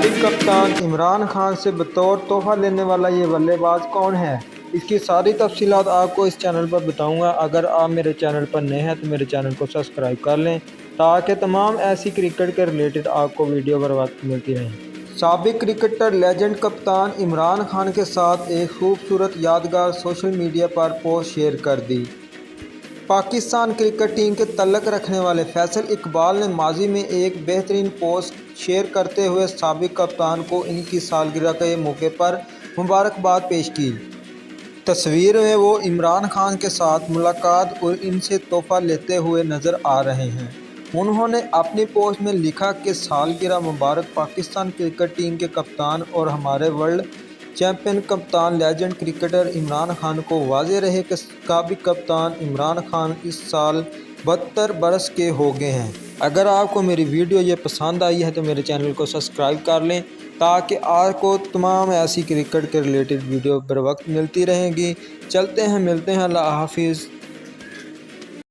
साबिक कप्तान इमरान खान से बतौर तोहफा लेने वाला ये बल्लेबाज कौन है, इसकी सारी तफसीलात आपको इस चैनल पर बताऊंगा। अगर आप मेरे चैनल पर नए हैं तो मेरे चैनल को सब्सक्राइब कर लें ताकि तमाम ऐसी क्रिकेट के रिलेटेड आपको वीडियो बर वक्त मिलती रहें। साबिक क्रिकेटर लेजेंड कप्तान इमरान खान के साथ एक खूबसूरत यादगार सोशल मीडिया पर पोस्ट शेयर कर दी। पाकिस्तान क्रिकेट टीम के तल्लक रखने वाले फैसल इकबाल ने माजी में एक बेहतरीन पोस्ट शेयर करते हुए साबिक कप्तान को इनकी सालगिरह के मौके पर मुबारकबाद पेश की। तस्वीर में वो इमरान खान के साथ मुलाकात और इनसे तोहफा लेते हुए नज़र आ रहे हैं। उन्होंने अपनी पोस्ट में लिखा कि सालगिरह मुबारक पाकिस्तान क्रिकेट टीम के कप्तान और हमारे वर्ल्ड चैंपियन कप्तान लेजेंड क्रिकेटर इमरान खान को वाज़ेह रहे कि साबिक कप्तान इमरान खान इस साल 72 बरस के हो गए हैं। अगर आपको मेरी वीडियो ये पसंद आई है तो मेरे चैनल को सब्सक्राइब कर लें ताकि आपको तमाम ऐसी क्रिकेट के रिलेटेड वीडियो बर वक्त मिलती रहेंगी। चलते हैं, मिलते हैं, अल्लाह हाफिज़।